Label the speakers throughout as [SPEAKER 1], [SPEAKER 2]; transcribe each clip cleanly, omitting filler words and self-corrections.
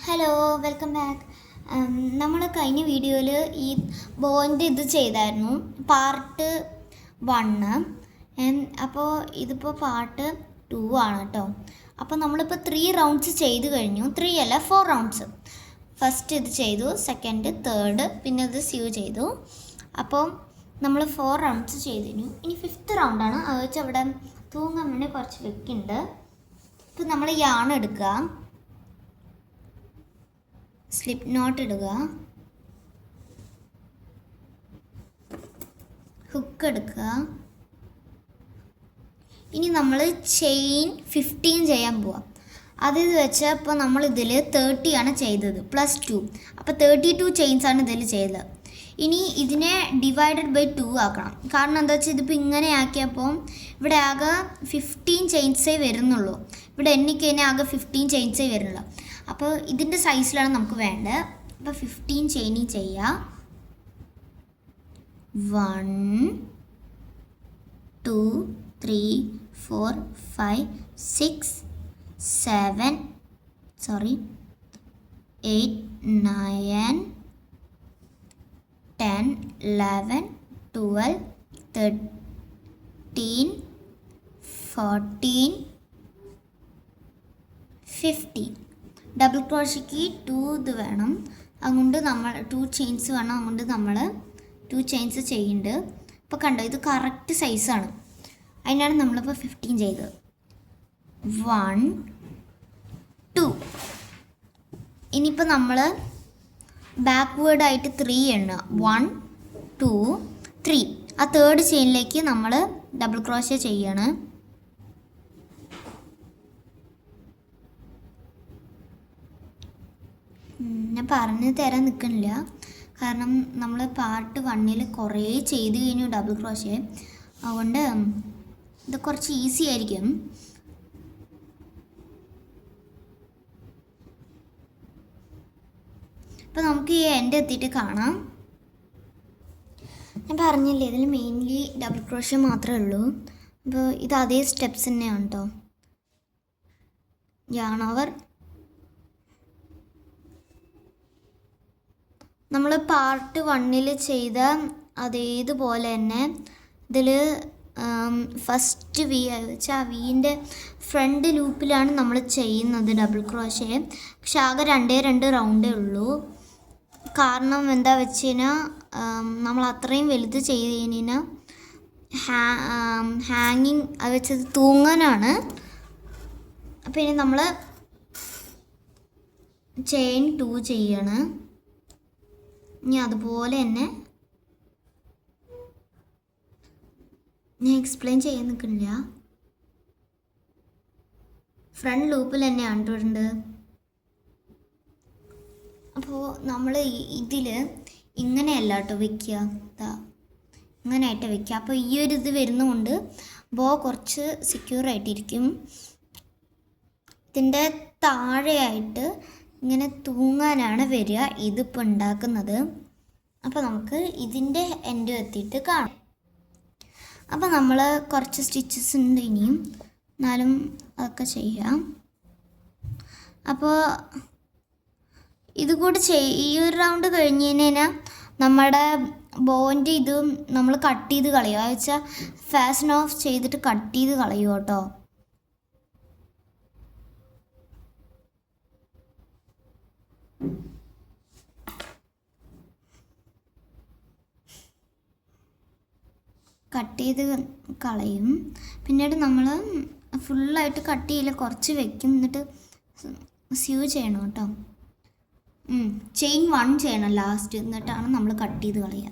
[SPEAKER 1] Hello, welcome back. നമ്മൾ കഴിഞ്ഞ വീഡിയോയിൽ ഈ ബോൻ്റെ ഇത് ചെയ്തായിരുന്നു, പാർട്ട് 1. അപ്പോൾ ഇതിപ്പോൾ പാർട്ട് 2 ആണ് കേട്ടോ. അപ്പോൾ നമ്മളിപ്പോൾ 3 റൗണ്ട്സ് ചെയ്ത് കഴിഞ്ഞു. 3 അല്ല 4 റൗണ്ട്സ്. ഫസ്റ്റ് ഇത് ചെയ്തു, സെക്കൻഡ്, തേർഡ്, പിന്നെ ഇത് സ്യൂ ചെയ്തു. അപ്പോൾ നമ്മൾ 4 റൗണ്ട്സ് ചെയ്തിരുന്നു. ഇനി 5th റൗണ്ടാണ്. അത് വെച്ച് അവിടെ തൂങ്ങാൻ വേണ്ടി കുറച്ച് വെക്കുന്നുണ്ട്. ഇപ്പോൾ നമ്മൾ യാൺ എടുക്കുക, സ്ലിപ്പ് നോട്ട് ഇടുക, ഹുക്ക് എടുക്കുക. ഇനി നമ്മൾ ചെയിൻ 15 ചെയ്യാൻ പോവാം. അത് വെച്ചാൽ ഇപ്പോൾ നമ്മളിതിൽ 30 ആണ് ചെയ്തത്, +2. അപ്പോൾ 32 ചെയിൻസാണ് ഇതിൽ ചെയ്തത്. ഇനി ഇതിനെ ഡിവൈഡഡ് ബൈ 2 ആക്കണം. കാരണം എന്താ വെച്ചാൽ ഇതിപ്പോൾ ഇങ്ങനെ ആക്കിയപ്പോൾ ഇവിടെ ആകെ 15 ചെയിൻസേ വരുന്നുള്ളൂ. ഇവിടെ എണ്ണിക്കഴിഞ്ഞാൽ ആകെ 15 ചെയിൻസേ വരുന്നുള്ളൂ. അപ്പോൾ ഇതിൻ്റെ സൈസിലാണ് നമുക്ക് വേണ്ടത്. അപ്പോൾ 15 ചെയിനിങ് ചെയ്യുക. 1 2 3 4 5 6 7 8 9 10 11 12 13 14 15. ഡബിൾ ക്രോഷയ്ക്ക് 2 ഇത് വേണം, അതുകൊണ്ട് നമ്മൾ 2 ചെയിൻസ് വേണം. അതുകൊണ്ട് നമ്മൾ 2 ചെയിൻസ് ചെയ്യുന്നുണ്ട്. ഇപ്പോൾ കണ്ടോ, ഇത് കറക്റ്റ് സൈസാണ്. അതിനാണ് നമ്മളിപ്പോൾ 15 ചെയ്തത്. 1 2. ഇനിയിപ്പോൾ നമ്മൾ ബാക്ക്വേർഡായിട്ട് 3 എണ്ണുക. 1 2 3. ആ തേർഡ് ചെയിനിലേക്ക് നമ്മൾ ഡബിൾ ക്രോഷ ചെയ്യാണ്. ഞാൻ പറഞ്ഞു തരാൻ നിൽക്കണില്ല, കാരണം നമ്മൾ പാർട്ട് 1 കുറേ ചെയ്ത് കഴിഞ്ഞു ഡബിൾ ക്രോഷേ. അതുകൊണ്ട് ഇത് കുറച്ച് ഈസി ആയിരിക്കും. അപ്പോൾ നമുക്ക് ഈ എൻഡ് എത്തിയിട്ട് കാണാം. ഞാൻ പറഞ്ഞില്ലേ, ഇതിൽ മെയിൻലി ഡബിൾ ക്രോഷേ മാത്രമേ ഉള്ളൂ. അപ്പോൾ ഇത് അതേ സ്റ്റെപ്സ് തന്നെയാണ് കേട്ടോ. yarn over. നമ്മൾ പാർട്ട് 1 ചെയ്ത അതേതുപോലെ തന്നെ ഇതിൽ ഫസ്റ്റ് വി വെച്ചാൽ വീൻ്റെ ഫ്രണ്ട് ലൂപ്പിലാണ് നമ്മൾ ചെയ്യുന്നത് ഡബിൾ ക്രോഷേ. പക്ഷെ ആകെ 2 റൗണ്ടേ ഉള്ളൂ. കാരണം എന്താ വെച്ച് കഴിഞ്ഞാൽ നമ്മൾ അത്രയും വലുത് ചെയ്ത് കഴിഞ്ഞാൽ ഹാങ്ങിങ് അത് വെച്ചത് തൂങ്ങാനാണ്. അപ്പോൾ ഇനി നമ്മൾ ചെയിൻ 2 ചെയ്യാണ്. ഇനി അതുപോലെ തന്നെ ഞാൻ എക്സ്പ്ലെയിൻ ചെയ്യാൻ നിൽക്കുന്നില്ല. ഫ്രണ്ട് ലൂപ്പിൽ തന്നെയാണ് ഇട്ടിട്ടുണ്ട്. അപ്പോൾ നമ്മൾ ഇതിൽ ഇങ്ങനെയല്ല കേട്ടോ വെക്കുക, ഇങ്ങനെയായിട്ട് വെക്കുക. അപ്പോൾ ഈ ഒരു ഇത് വരുന്നതുകൊണ്ട് ബോ കുറച്ച് സെക്യൂർ ആയിട്ടിരിക്കും. ഇതിൻ്റെ താഴെയായിട്ട് ഇങ്ങനെ തൂങ്ങാനാണ് വരിക ഇതിപ്പോൾ ഉണ്ടാക്കുന്നത്. അപ്പോൾ നമുക്ക് ഇതിൻ്റെ എൻഡ് എത്തിയിട്ട് കാണാം. അപ്പോൾ നമ്മൾ കുറച്ച് സ്റ്റിച്ചസ് ഉണ്ട് ഇനിയും, എന്നാലും അതൊക്കെ ചെയ്യാം. അപ്പോൾ ഇത് കൂടി ഈ ഒരു റൗണ്ട് കഴിഞ്ഞ് കഴിഞ്ഞാൽ നമ്മുടെ ബോൻ്റെ ഇത് നമ്മൾ കട്ട് ചെയ്ത് കളയുക. അത് വെച്ചാൽ ഫാഷൻ ഓഫ് ചെയ്തിട്ട് കട്ട് ചെയ്ത് കളയുക കേട്ടോ. കട്ട് ചെയ്ത് കളയും. പിന്നീട് നമ്മൾ ഫുള്ളായിട്ട് കട്ട് ചെയ്യില്ല, കുറച്ച് വെക്കും. എന്നിട്ട് സ്യൂ ചെയ്യണം കേട്ടോ. ചെയിൻ 1 ചെയ്യണം ലാസ്റ്റ്, എന്നിട്ടാണ് നമ്മൾ കട്ട് ചെയ്ത് കളയുക.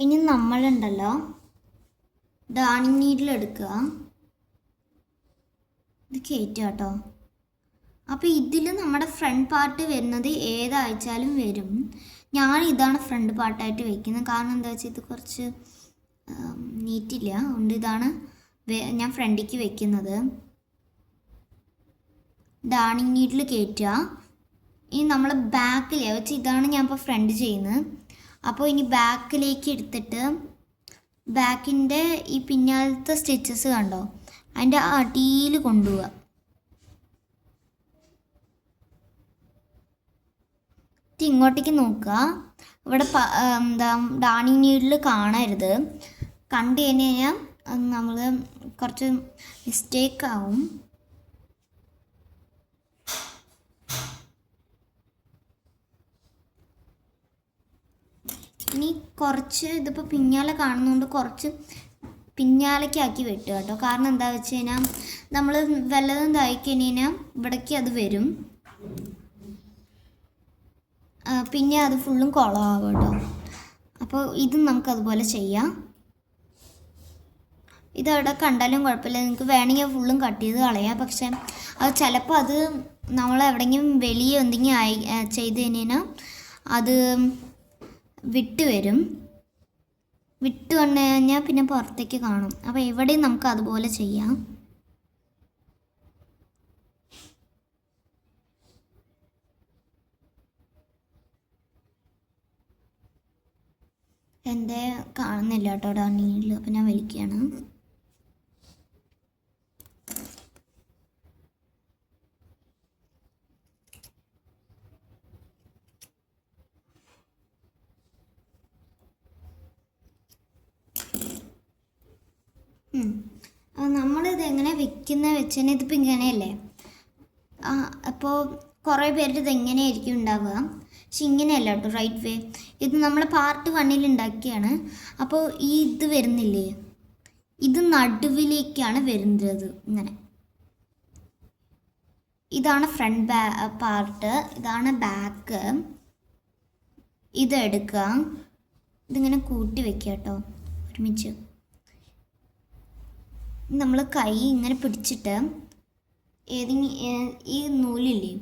[SPEAKER 1] ഇനി നമ്മളുണ്ടല്ലോ ഡാണിങ് നീഡിൽ എടുക്കുക, ഇത് കയറ്റുക കേട്ടോ. അപ്പോൾ ഇതിൽ നമ്മുടെ ഫ്രണ്ട് പാർട്ട് വരുന്നത് ഏതാഴ്ചാലും വരും. ഞാൻ ഇതാണ് ഫ്രണ്ട് പാർട്ടായിട്ട് വയ്ക്കുന്നത്. കാരണം എന്താ വെച്ചാൽ ഇത് കുറച്ച് നീറ്റില്ല, അതുകൊണ്ട് ഇതാണ് ഞാൻ ഫ്രണ്ടിലേക്ക് വയ്ക്കുന്നത്. ഡാണിങ് നീഡിൽ കയറ്റുക. ഇനി നമ്മൾ ബാക്കിൽ വെച്ച് ഇതാണ് ഞാൻ ഇപ്പോൾ ഫ്രണ്ട് ചെയ്യുന്നത്. അപ്പോൾ ഇനി ബാക്കിലേക്ക് എടുത്തിട്ട് ബാക്കിൻ്റെ ഈ പിന്നാലത്തെ സ്റ്റിച്ചസ് കണ്ടോ, അതിൻ്റെ അടിയിൽ കൊണ്ടുപോവുക. ഇങ്ങോട്ടേക്ക് നോക്കുക. ഇവിടെ എന്താ ഡാണി നീഡിൽ കാണരുത്. കണ്ടു കഴിഞ്ഞാൽ നമ്മൾ കുറച്ച് മിസ്റ്റേക്ക് ആവും. ഇനി കുറച്ച് ഇതിപ്പോൾ പിന്നാലെ കാണുന്നതുകൊണ്ട് കുറച്ച് പിന്നാലേക്കാക്കി വെട്ടുക കേട്ടോ. കാരണം എന്താ വെച്ച് കഴിഞ്ഞാൽ നമ്മൾ വല്ലതും തയ്ക്കഴിഞ്ഞാൽ ഇവിടേക്ക് അത് വരും, പിന്നെ അത് ഫുള്ളും കുളമാകും കേട്ടോ. അപ്പോൾ ഇതും നമുക്കതുപോലെ ചെയ്യാം. ഇതവിടെ കണ്ടാലും കുഴപ്പമില്ല, നിങ്ങൾക്ക് വേണമെങ്കിൽ ഫുള്ളും കട്ട് ചെയ്ത് കളയാം. പക്ഷേ അത് ചിലപ്പോൾ അത് നമ്മൾ എവിടെയെങ്കിലും വെളിയെ എന്തെങ്കിലും ചെയ്ത് കഴിഞ്ഞാൽ അത് വിട്ട് വരും. വിട്ട് വന്നു കഴിഞ്ഞാൽ പിന്നെ പുറത്തേക്ക് കാണും. അപ്പോൾ എവിടെയും നമുക്ക് അതുപോലെ ചെയ്യാം. എൻ്റെ കാണുന്നില്ല കേട്ടോ ഡാണിയിൽ. അപ്പം ഞാൻ വലിക്കുകയാണ്. നമ്മളിത് എങ്ങനെ വെക്കുന്ന വെച്ചാൽ ഇതിപ്പോൾ ഇങ്ങനെയല്ലേ. അപ്പോൾ കുറേ പേരുടെ ഇത് എങ്ങനെയായിരിക്കും ഉണ്ടാവുക, പക്ഷെ ഇങ്ങനെയല്ല കേട്ടോ റൈറ്റ് വേ. ഇത് നമ്മൾ പാർട്ട് 1 ഉണ്ടാക്കിയാണ്. അപ്പോൾ ഈ ഇത് വരുന്നില്ലേ, ഇത് നടുവിലേക്കാണ് വരുന്നത്. ഇങ്ങനെ ഇതാണ് ഫ്രണ്ട് പാർട്ട്, ഇതാണ് ബാക്ക്. ഇതെടുക്കുക, ഇതിങ്ങനെ കൂട്ടി വെക്കുക കേട്ടോ ഒരുമിച്ച്. നമ്മൾ കൈ ഇങ്ങനെ പിടിച്ചിട്ട് ഈ നൂലില്ലേ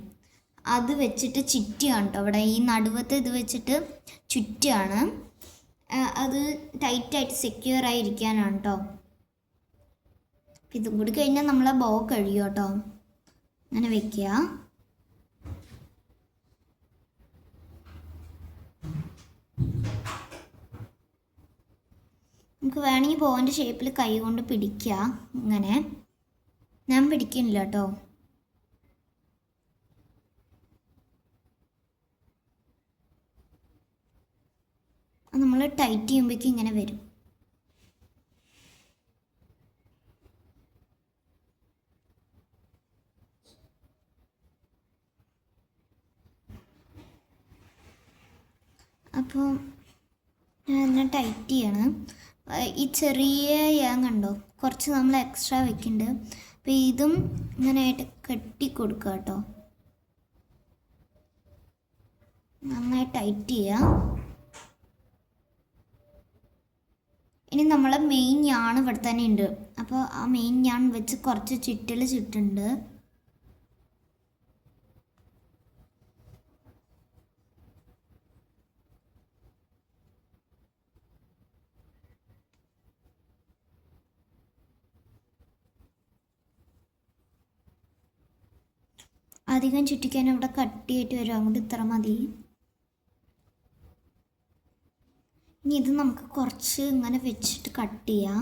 [SPEAKER 1] അത് വെച്ചിട്ട് ചുറ്റിയാണ് കേട്ടോ. അവിടെ ഈ നടുവത്തെ ഇത് വെച്ചിട്ട് ചുറ്റിയാണ്. അത് ടൈറ്റായിട്ട് സെക്യൂർ ആയിരിക്കാനാണ് കേട്ടോ. ഇതും കൂടി കഴിഞ്ഞാൽ നമ്മളെ ബോ കഴിയും കേട്ടോ. അങ്ങനെ വെക്കുക. നമുക്ക് വേണമെങ്കിൽ ബോൻ്റെ ഷേപ്പിൽ കൈ കൊണ്ട് പിടിക്കുക. ഇങ്ങനെ ഞാൻ പിടിക്കുന്നില്ല കേട്ടോ. നമ്മൾ ടൈറ്റ് ചെയ്യുമ്പോഴേക്കും ഇങ്ങനെ വരും. അപ്പോൾ ഞാൻ അതിനെ ടൈറ്റ് ചെയ്യണം. ഈ ചെറിയ ഞാൻ കണ്ടോ കുറച്ച് നമ്മൾ എക്സ്ട്രാ വെക്കുന്നുണ്ട്. അപ്പോൾ ഇതും ഇങ്ങനെയായിട്ട് കെട്ടി കൊടുക്കുക കേട്ടോ. നന്നായി ടൈറ്റ് ചെയ്യുക. ഇനി നമ്മളെ മെയിൻ ഞാൺ ഇവിടെ തന്നെ ഉണ്ട്. അപ്പോൾ ആ മെയിൻ ഞാൺ വെച്ച് കുറച്ച് ചുറ്റൽ ചുറ്റുണ്ട്. അധികം ചുറ്റിക്കാൻ ഇവിടെ കട്ടിയായിട്ട് വരും, അങ്ങോട്ട് ഇത്ര മതി. ഇനി ഇത് നമുക്ക് കുറച്ച് ഇങ്ങനെ വെച്ചിട്ട് കട്ട് ചെയ്യാം.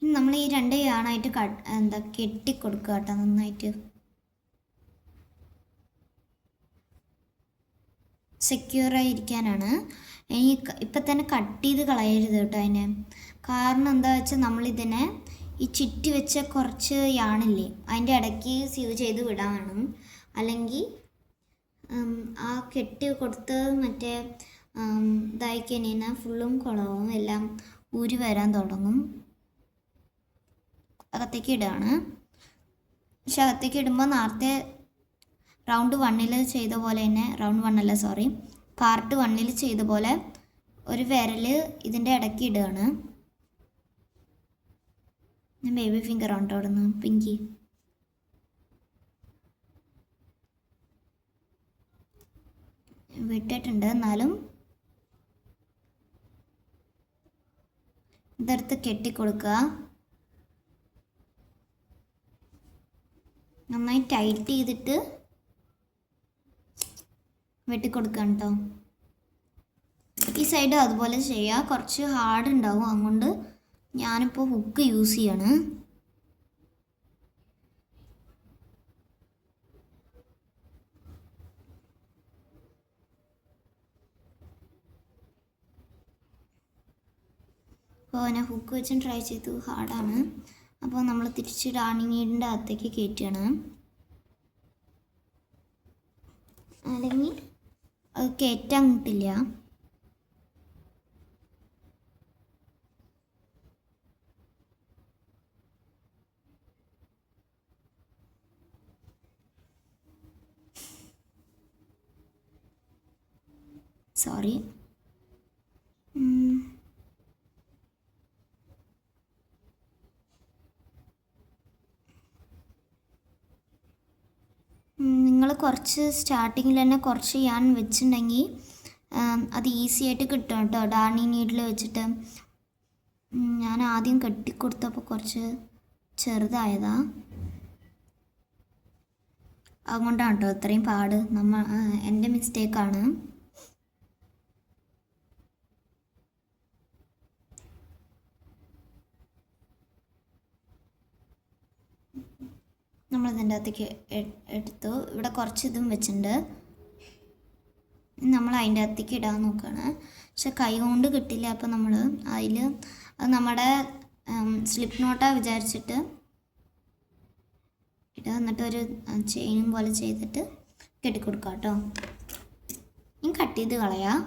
[SPEAKER 1] ഇനി നമ്മൾ ഈ 2 യാണായിട്ട് കെട്ടിക്കൊടുക്കുക കേട്ടോ നന്നായിട്ട്. സെക്യൂറായിരിക്കാനാണ്. ഇനി ഇപ്പം തന്നെ കട്ട് ചെയ്ത് കളയരുത് കേട്ടോ അതിനെ. കാരണം എന്താ വെച്ചാൽ നമ്മളിതിനെ ഈ ചുറ്റി വെച്ച കുറച്ച് യാണില്ലേ അതിൻ്റെ ഇടയ്ക്ക് സീവ് ചെയ്ത് വിടാൻ വേണം. അല്ലെങ്കിൽ ആ കെട്ടി കൊടുത്ത് മറ്റേ ഇതായി കഴിഞ്ഞാൽ ഫുള്ളും കുളവും എല്ലാം ഊരി വരാൻ തുടങ്ങും. അകത്തേക്ക് ഇടുകയാണ്. പക്ഷെ അകത്തേക്ക് ഇടുമ്പോൾ നേരത്തെ റൗണ്ട് 1 ചെയ്ത പോലെ തന്നെ, റൗണ്ട് 1 അല്ല സോറി, പാർട്ട് 1 ചെയ്ത പോലെ ഒരു വിരൽ ഇതിൻ്റെ ഇടയ്ക്ക് ഇടുകയാണ്. ഞാൻ ബേബി ഫിംഗർ ഉണ്ടോ അവിടെ നിന്ന് പിങ്കി. വിട്ടിട്ടുണ്ട്, എന്നാലും ഇതെടുത്ത് കെട്ടിക്കൊടുക്കുക. നന്നായി ടൈറ്റ് ചെയ്തിട്ട് വെട്ടിക്കൊടുക്കാം കേട്ടോ. ഈ സൈഡ് അതുപോലെ ചെയ്യുക. കുറച്ച് ഹാർഡ് ഉണ്ടാവും, അതുകൊണ്ട് ഞാനിപ്പോൾ ഹുക്ക് യൂസ് ചെയ്യാണ്. അപ്പോൾ ഞാൻ ഹുക്ക് വെച്ചും ട്രൈ ചെയ്തു, ഹാർഡാണ്. അപ്പോൾ നമ്മൾ തിരിച്ച് ഡാർണിങ് അകത്തേക്ക് കയറ്റുകയാണ്. അല്ലെങ്കിൽ അത് കയറ്റാൻ കിട്ടില്ല. സോറി. നിങ്ങൾ കുറച്ച് സ്റ്റാർട്ടിങ്ങിൽ തന്നെ കുറച്ച് ചെയ്യാൻ വെച്ചിട്ടുണ്ടെങ്കിൽ അത് ഈസി ആയിട്ട് കിട്ടും കേട്ടോ. ഡാർണിങ് നീഡിൽ വെച്ചിട്ട് ഞാൻ ആദ്യം കെട്ടിക്കൊടുത്തപ്പോൾ കുറച്ച് ചെറുതായതാ, അതുകൊണ്ടാണ് കേട്ടോ ഇത്രയും പാട്. എൻ്റെ മിസ്റ്റേക്കാണ്. നമ്മളിതിൻ്റെ അകത്തേക്ക് എടുത്തു. ഇവിടെ കുറച്ച് ഇതും വെച്ചിട്ടുണ്ട്. നമ്മൾ അതിൻ്റെ അകത്തേക്ക് ഇടാൻ നോക്കുകയാണ്. പക്ഷെ കൈ കൊണ്ട് കിട്ടില്ല. അപ്പോൾ നമ്മൾ അതിൽ അത് നമ്മുടെ സ്ലിപ്പ് നോട്ടാ വിചാരിച്ചിട്ട് ഇടുക. എന്നിട്ടൊരു ചെയിനും പോലെ ചെയ്തിട്ട് കെട്ടിക്കൊടുക്കാം കേട്ടോ. ഇനി കട്ട് ചെയ്ത് കളയാം.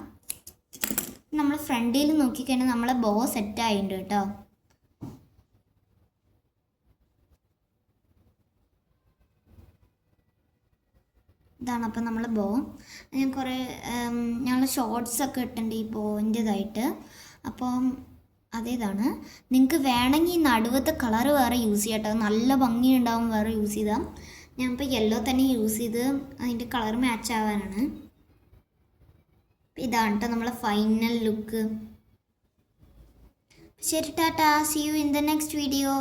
[SPEAKER 1] നമ്മൾ ഫ്രണ്ടിൽ നോക്കിക്കഴിഞ്ഞാൽ നമ്മളെ ബോ സെറ്റ് ആയിട്ടുണ്ട് കേട്ടോ. ഇതാണ് അപ്പോൾ നമ്മൾ ബോ. ഞാൻ കുറേ ഞങ്ങൾ ഷോർട്സൊക്കെ ഇട്ടിട്ടുണ്ട് ഈ ബോൻ്റെതായിട്ട്. അപ്പം അതേതാണ്. നിങ്ങൾക്ക് വേണമെങ്കിൽ നടുവത്തെ കളർ വേറെ യൂസ് ചെയ്യാം കേട്ടോ. നല്ല ഭംഗിയുണ്ടാവും വേറെ യൂസ് ചെയ്താൽ. ഞാനിപ്പോൾ യെല്ലോ തന്നെ യൂസ് ചെയ്ത് അതിൻ്റെ കളർ മാച്ച് ആവാനാണ്. ഇതാണ് കേട്ടോ നമ്മളെ ഫൈനൽ ലുക്ക്. ശരി, tata. See you in the next video.